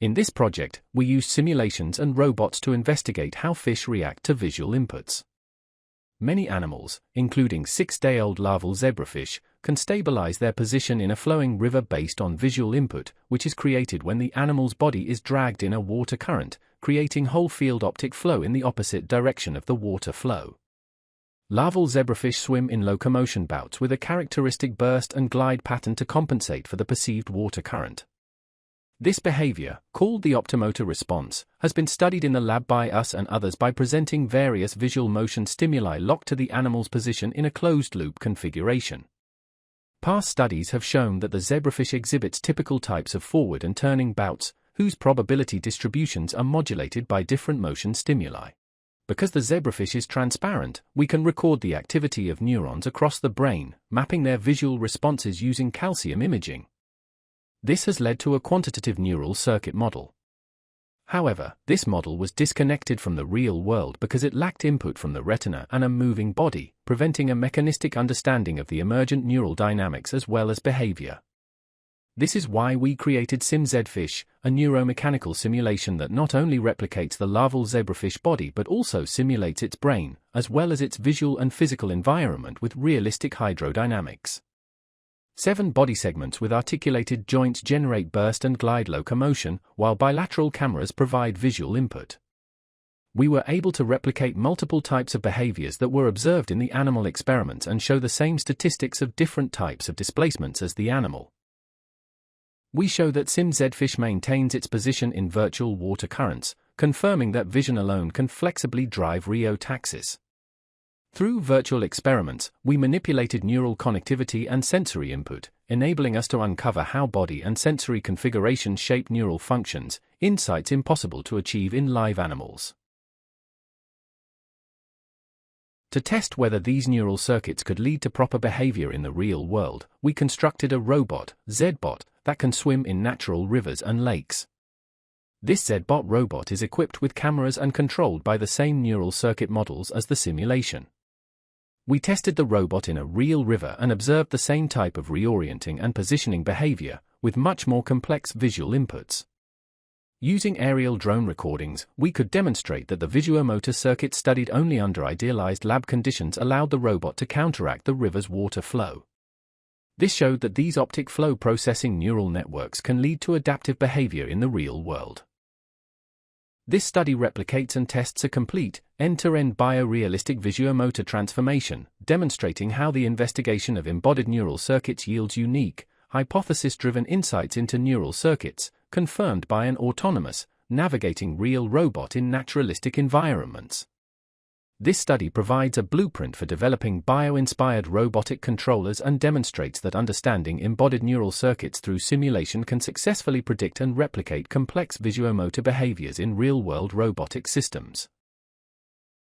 In this project, we use simulations and robots to investigate how fish react to visual inputs. Many animals, including 6-day-old larval zebrafish, can stabilize their position in a flowing river based on visual input, which is created when the animal's body is dragged in a water current, creating whole-field optic flow in the opposite direction of the water flow. Larval zebrafish swim in locomotion bouts with a characteristic burst and glide pattern to compensate for the perceived water current. This behavior, called the optomotor response, has been studied in the lab by us and others by presenting various visual motion stimuli locked to the animal's position in a closed-loop configuration. Past studies have shown that the zebrafish exhibits typical types of forward and turning bouts, whose probability distributions are modulated by different motion stimuli. Because the zebrafish is transparent, we can record the activity of neurons across the brain, mapping their visual responses using calcium imaging. This has led to a quantitative neural circuit model. However, this model was disconnected from the real world because it lacked input from the retina and a moving body, preventing a mechanistic understanding of the emergent neural dynamics as well as behavior. This is why we created SimZfish, a neuromechanical simulation that not only replicates the larval zebrafish body but also simulates its brain, as well as its visual and physical environment with realistic hydrodynamics. 7 body segments with articulated joints generate burst and glide locomotion, while bilateral cameras provide visual input. We were able to replicate multiple types of behaviors that were observed in the animal experiments and show the same statistics of different types of displacements as the animal. We show that SimZfish maintains its position in virtual water currents, confirming that vision alone can flexibly drive rheotaxis. Through virtual experiments, we manipulated neural connectivity and sensory input, enabling us to uncover how body and sensory configuration shape neural functions, insights impossible to achieve in live animals. To test whether these neural circuits could lead to proper behavior in the real world, we constructed a robot, ZBot, that can swim in natural rivers and lakes. This ZBot robot is equipped with cameras and controlled by the same neural circuit models as the simulation. We tested the robot in a real river and observed the same type of reorienting and positioning behavior, with much more complex visual inputs. Using aerial drone recordings, we could demonstrate that the visuomotor circuit studied only under idealized lab conditions allowed the robot to counteract the river's water flow. This showed that these optic flow processing neural networks can lead to adaptive behavior in the real world. This study replicates and tests a complete, end-to-end biorealistic visuomotor transformation, demonstrating how the investigation of embodied neural circuits yields unique, hypothesis-driven insights into neural circuits, confirmed by an autonomous, navigating real robot in naturalistic environments. This study provides a blueprint for developing bio-inspired robotic controllers and demonstrates that understanding embodied neural circuits through simulation can successfully predict and replicate complex visuomotor behaviors in real-world robotic systems.